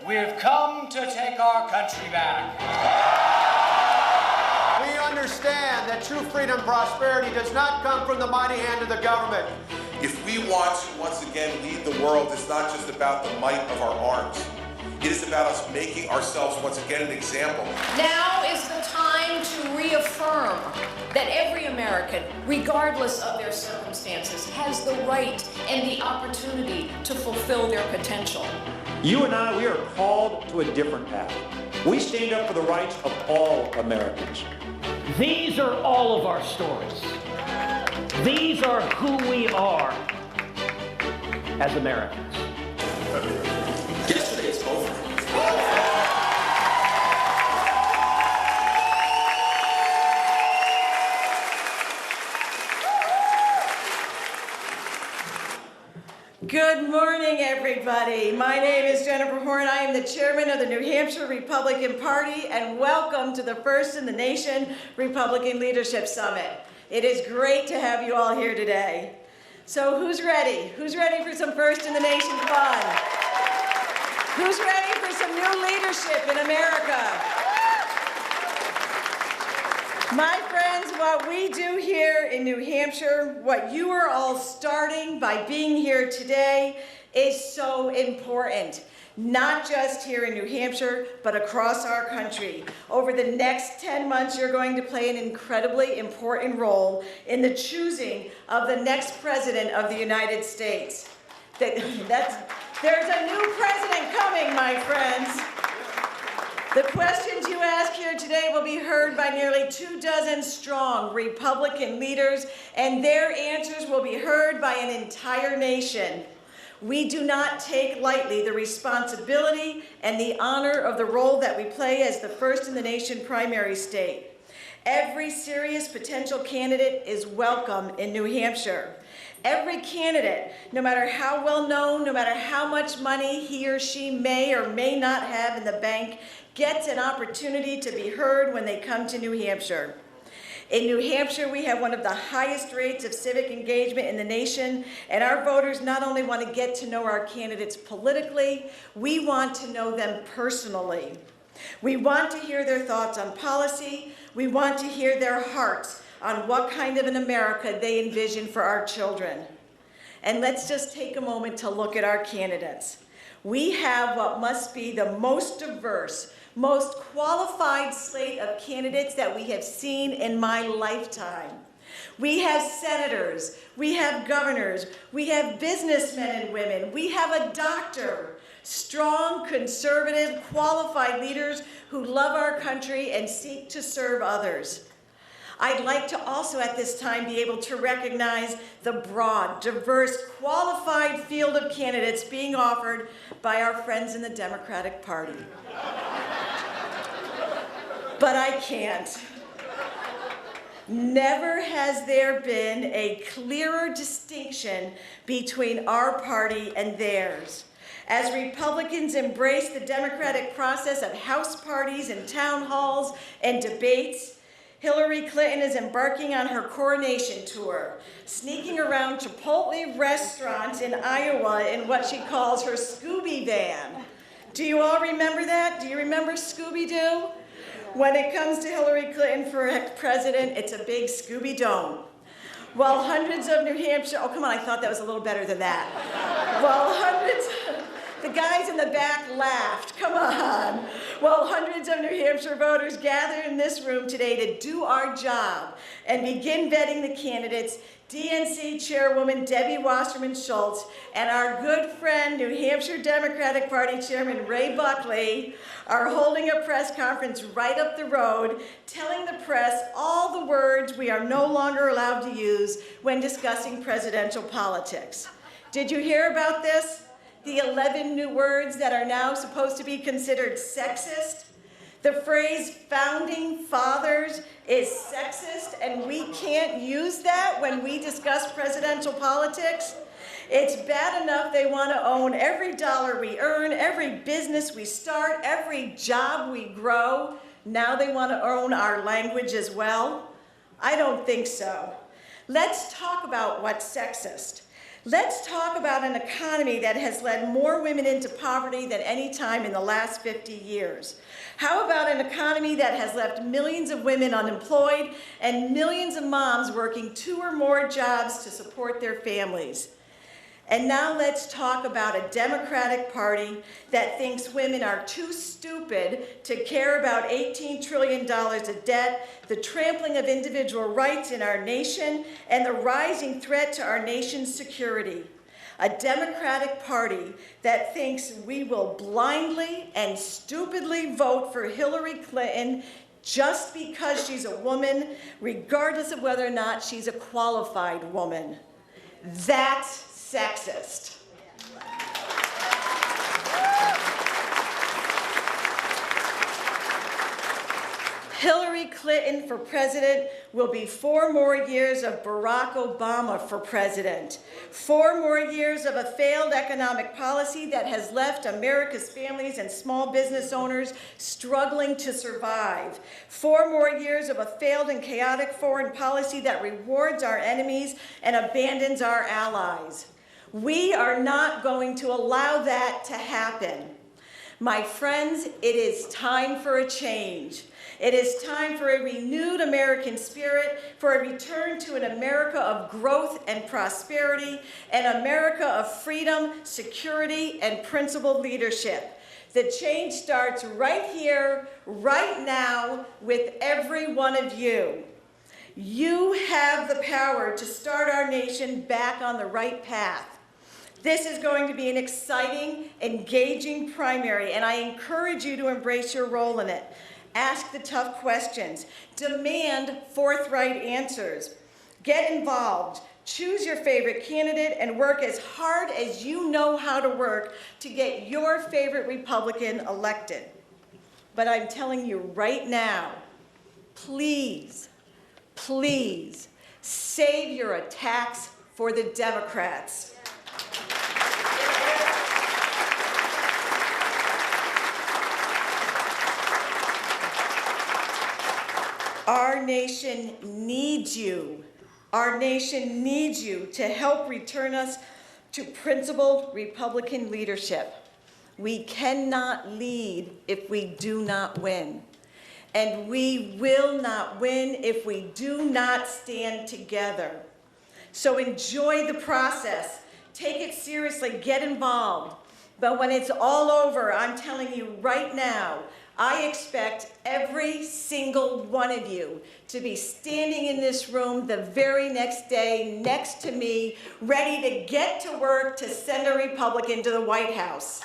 We've come to take our country back. We understand that true freedom and prosperity does not come from the mighty hand of the government. If we want to once again lead the world, it's not just about the might of our arms. It is about us making ourselves once again an example. Now is the time to reaffirm that every American, regardless of their circumstances, has the right and the opportunity to fulfill their potential. You and I, we are called to a different path. We stand up for the rights of all Americans. These are all of our stories. These are who we are as Americans. Yesterday is over. Good morning, everybody. My name is Jennifer Horn. I am the chairman of the New Hampshire Republican Party, and welcome to the First in the Nation Republican Leadership Summit. It is great to have you all here today. So who's ready? Who's ready for some First in the Nation fun? Who's ready for some new leadership in America? My friends, what we do here in New Hampshire, what you are all starting by being here today is so important. Not just here in New Hampshire, but across our country. Over the next 10 months, you're going to play an incredibly important role in the choosing of the next president of the United States. There's a new president coming, my friends. The questions you ask here today will be heard by nearly 24 strong Republican leaders, and their answers will be heard by an entire nation. We do not take lightly the responsibility and the honor of the role that we play as the First in the Nation primary state. Every serious potential candidate is welcome in New Hampshire. Every candidate, no matter how well known, no matter how much money he or she may or may not have in the bank, gets an opportunity to be heard when they come to New Hampshire. In New Hampshire, we have one of the highest rates of civic engagement in the nation, and our voters not only want to get to know our candidates politically, we want to know them personally. We want to hear their thoughts on policy. We want to hear their hearts on what kind of an America they envision for our children. And let's just take a moment to look at our candidates. We have what must be the most diverse, most qualified slate of candidates that we have seen in my lifetime. We have senators, we have governors, we have businessmen and women, we have a doctor, strong, conservative, qualified leaders who love our country and seek to serve others. I'd like to also at this time be able to recognize the broad, diverse, qualified field of candidates being offered by our friends in the Democratic Party. But I can't. Never has there been a clearer distinction between our party and theirs. As Republicans embrace the democratic process of house parties and town halls and debates, Hillary Clinton is embarking on her coronation tour, sneaking around Chipotle restaurants in Iowa in what she calls her Scooby van. Do you all remember that? Do you remember Scooby-Doo? When it comes to Hillary Clinton for president, it's a big Scooby-Dome. While hundreds of New Hampshire, oh come on, I thought that was a little better than that. The guys in the back laughed, come on. While hundreds of New Hampshire voters gather in this room today to do our job and begin vetting the candidates, DNC Chairwoman Debbie Wasserman Schultz and our good friend, New Hampshire Democratic Party Chairman Ray Buckley are holding a press conference right up the road, telling the press all the words we are no longer allowed to use when discussing presidential politics. Did you hear about this? The 11 new words that are now supposed to be considered sexist? The phrase founding fathers is sexist and we can't use that when we discuss presidential politics? It's bad enough they want to own every dollar we earn, every business we start, every job we grow. Now they want to own our language as well? I don't think so. Let's talk about what's sexist. Let's talk about an economy that has led more women into poverty than any time in the last 50 years. How about an economy that has left millions of women unemployed and millions of moms working 2 or more jobs to support their families? And now let's talk about a Democratic Party that thinks women are too stupid to care about $18 trillion of debt, the trampling of individual rights in our nation, and the rising threat to our nation's security. A Democratic Party that thinks we will blindly and stupidly vote for Hillary Clinton just because she's a woman, regardless of whether or not she's a qualified woman. That's sexist. Hillary Clinton for president will be 4 more years of Barack Obama for president. 4 more years of a failed economic policy that has left America's families and small business owners struggling to survive. 4 more years of a failed and chaotic foreign policy that rewards our enemies and abandons our allies. We are not going to allow that to happen. My friends, it is time for a change. It is time for a renewed American spirit, for a return to an America of growth and prosperity, an America of freedom, security, and principled leadership. The change starts right here, right now, with every one of you. You have the power to start our nation back on the right path. This is going to be an exciting, engaging primary, and I encourage you to embrace your role in it. Ask the tough questions. Demand forthright answers. Get involved. Choose your favorite candidate and work as hard as you know how to work to get your favorite Republican elected. But I'm telling you right now, please, please save your attacks for the Democrats. Our nation needs you. Our nation needs you to help return us to principled Republican leadership. We cannot lead if we do not win. And we will not win if we do not stand together. So enjoy the process. Take it seriously. Get involved. But when it's all over, I'm telling you right now, I expect every single one of you to be standing in this room the very next day next to me, ready to get to work to send a Republican to the White House.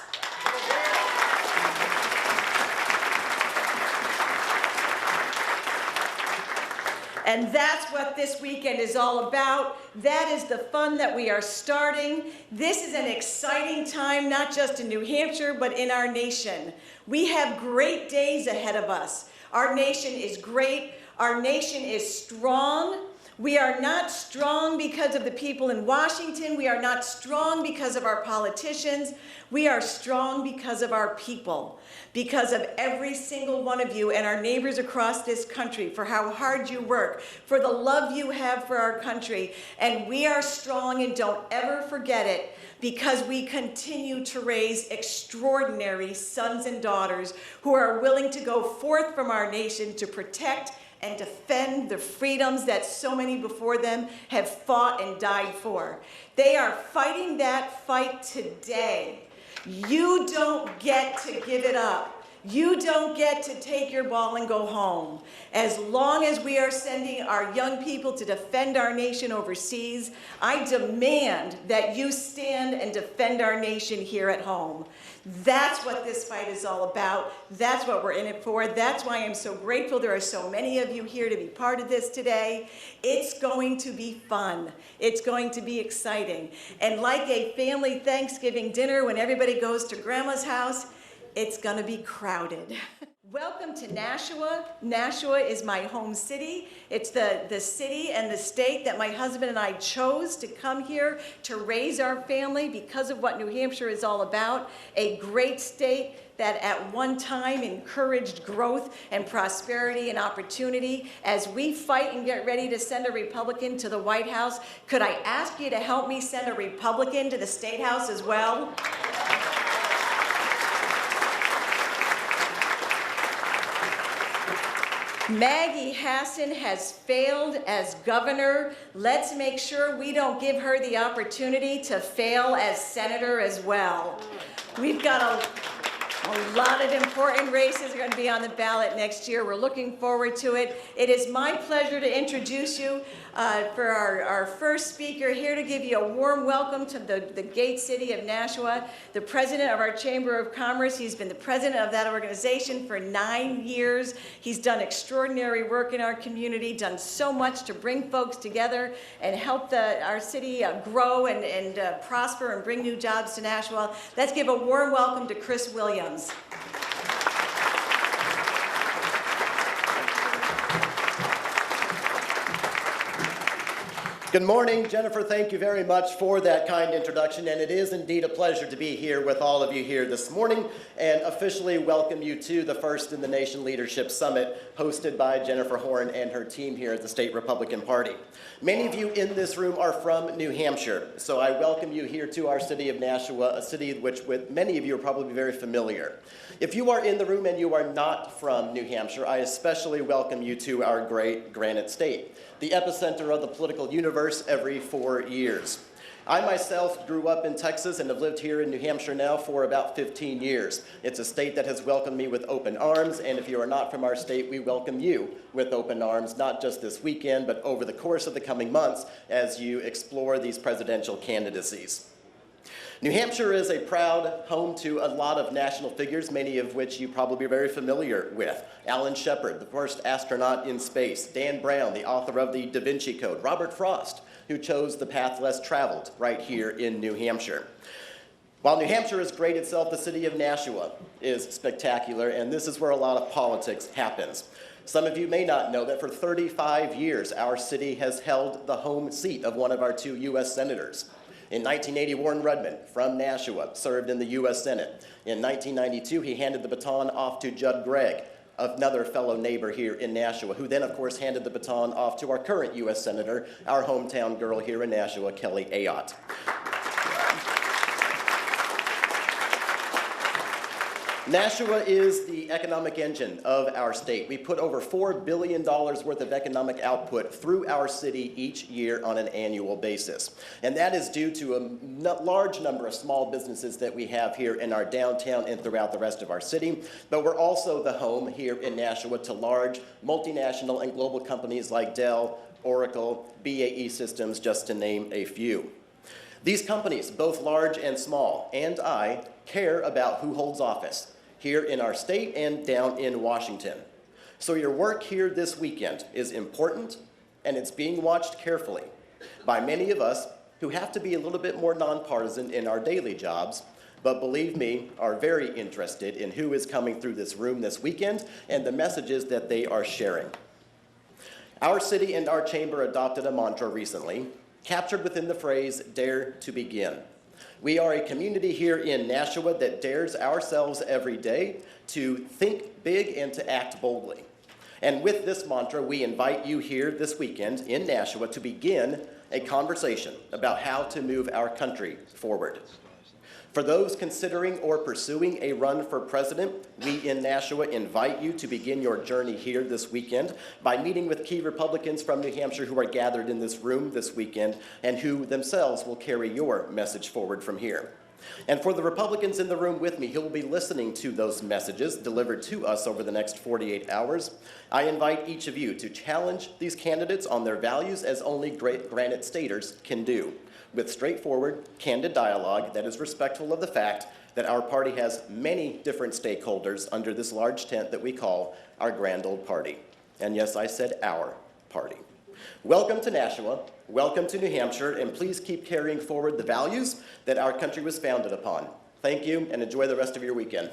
And that's what this weekend is all about. That is the fun that we are starting. This is an exciting time, not just in New Hampshire, but in our nation. We have great days ahead of us. Our nation is great. Our nation is strong. We are not strong because of the people in Washington. We are not strong because of our politicians. We are strong because of our people, because of every single one of you and our neighbors across this country, for how hard you work, for the love you have for our country. And we are strong, and don't ever forget it, because we continue to raise extraordinary sons and daughters who are willing to go forth from our nation to protect and defend the freedoms that so many before them have fought and died for. They are fighting that fight today. You don't get to give it up. You don't get to take your ball and go home. As long as we are sending our young people to defend our nation overseas, I demand that you stand and defend our nation here at home. That's what this fight is all about. That's what we're in it for. That's why I'm so grateful there are so many of you here to be part of this today. It's going to be fun. It's going to be exciting. And like a family Thanksgiving dinner when everybody goes to Grandma's house, it's going to be crowded. Welcome to Nashua. Nashua is my home city. It's the city and the state that my husband and I chose to come here to raise our family because of what New Hampshire is all about. A great state that at one time encouraged growth and prosperity and opportunity. As we fight and get ready to send a Republican to the White House, could I ask you to help me send a Republican to the State House as well? Maggie Hassan has failed as governor. Let's make sure we don't give her the opportunity to fail as senator as well. We've got a lot of important races are going to be on the ballot next year. We're looking forward to it. It is my pleasure to introduce you for our first speaker, here to give you a warm welcome to the Gate City of Nashua, the president of our Chamber of Commerce. He's been the president of that organization for 9 years. He's done extraordinary work in our community, done so much to bring folks together and help our city grow and prosper and bring new jobs to Nashua. Let's give a warm welcome to Chris Williams. Good morning, Jennifer. Thank you very much for that kind introduction, and it is indeed a pleasure to be here with all of you here this morning and officially welcome you to the First in the Nation Leadership Summit hosted by Jennifer Horn and her team here at the State Republican Party. Many of you in this room are from New Hampshire, so I welcome you here to our city of Nashua, a city which with many of you are probably very familiar. If you are in the room and you are not from New Hampshire, I especially welcome you to our great Granite State, the epicenter of the political universe every 4 years. I myself grew up in Texas and have lived here in New Hampshire now for about 15 years. It's a state that has welcomed me with open arms, and if you are not from our state, we welcome you with open arms, not just this weekend, but over the course of the coming months as you explore these presidential candidacies. New Hampshire is a proud home to a lot of national figures, many of which you probably are very familiar with. Alan Shepard, the first astronaut in space. Dan Brown, the author of the Da Vinci Code. Robert Frost, who chose the path less traveled right here in New Hampshire. While New Hampshire is great itself, the city of Nashua is spectacular, and this is where a lot of politics happens. Some of you may not know that for 35 years, our city has held the home seat of one of our 2 U.S. senators. In 1980, Warren Rudman from Nashua served in the U.S. Senate. In 1992, he handed the baton off to Judd Gregg, another fellow neighbor here in Nashua, who then, of course, handed the baton off to our current U.S. Senator, our hometown girl here in Nashua, Kelly Ayotte. Nashua is the economic engine of our state. We put over $4 billion worth of economic output through our city each year on an annual basis. And that is due to a large number of small businesses that we have here in our downtown and throughout the rest of our city. But we're also the home here in Nashua to large multinational and global companies like Dell, Oracle, BAE Systems, just to name a few. These companies, both large and small, and I, care about who holds office here in our state and down in Washington. So your work here this weekend is important, and it's being watched carefully by many of us who have to be a little bit more nonpartisan in our daily jobs, but believe me, are very interested in who is coming through this room this weekend and the messages that they are sharing. Our city and our chamber adopted a mantra recently, captured within the phrase, "Dare to Begin." We are a community here in Nashua that dares ourselves every day to think big and to act boldly. And with this mantra, we invite you here this weekend in Nashua to begin a conversation about how to move our country forward. For those considering or pursuing a run for president, we in Nashua invite you to begin your journey here this weekend by meeting with key Republicans from New Hampshire who are gathered in this room this weekend and who themselves will carry your message forward from here. And for the Republicans in the room with me who will be listening to those messages delivered to us over the next 48 hours, I invite each of you to challenge these candidates on their values as only great Granite Staters can do, with straightforward, candid dialogue that is respectful of the fact that our party has many different stakeholders under this large tent that we call our grand old party. And yes, I said our party. Welcome to Nashua, welcome to New Hampshire, and please keep carrying forward the values that our country was founded upon. Thank you, and enjoy the rest of your weekend.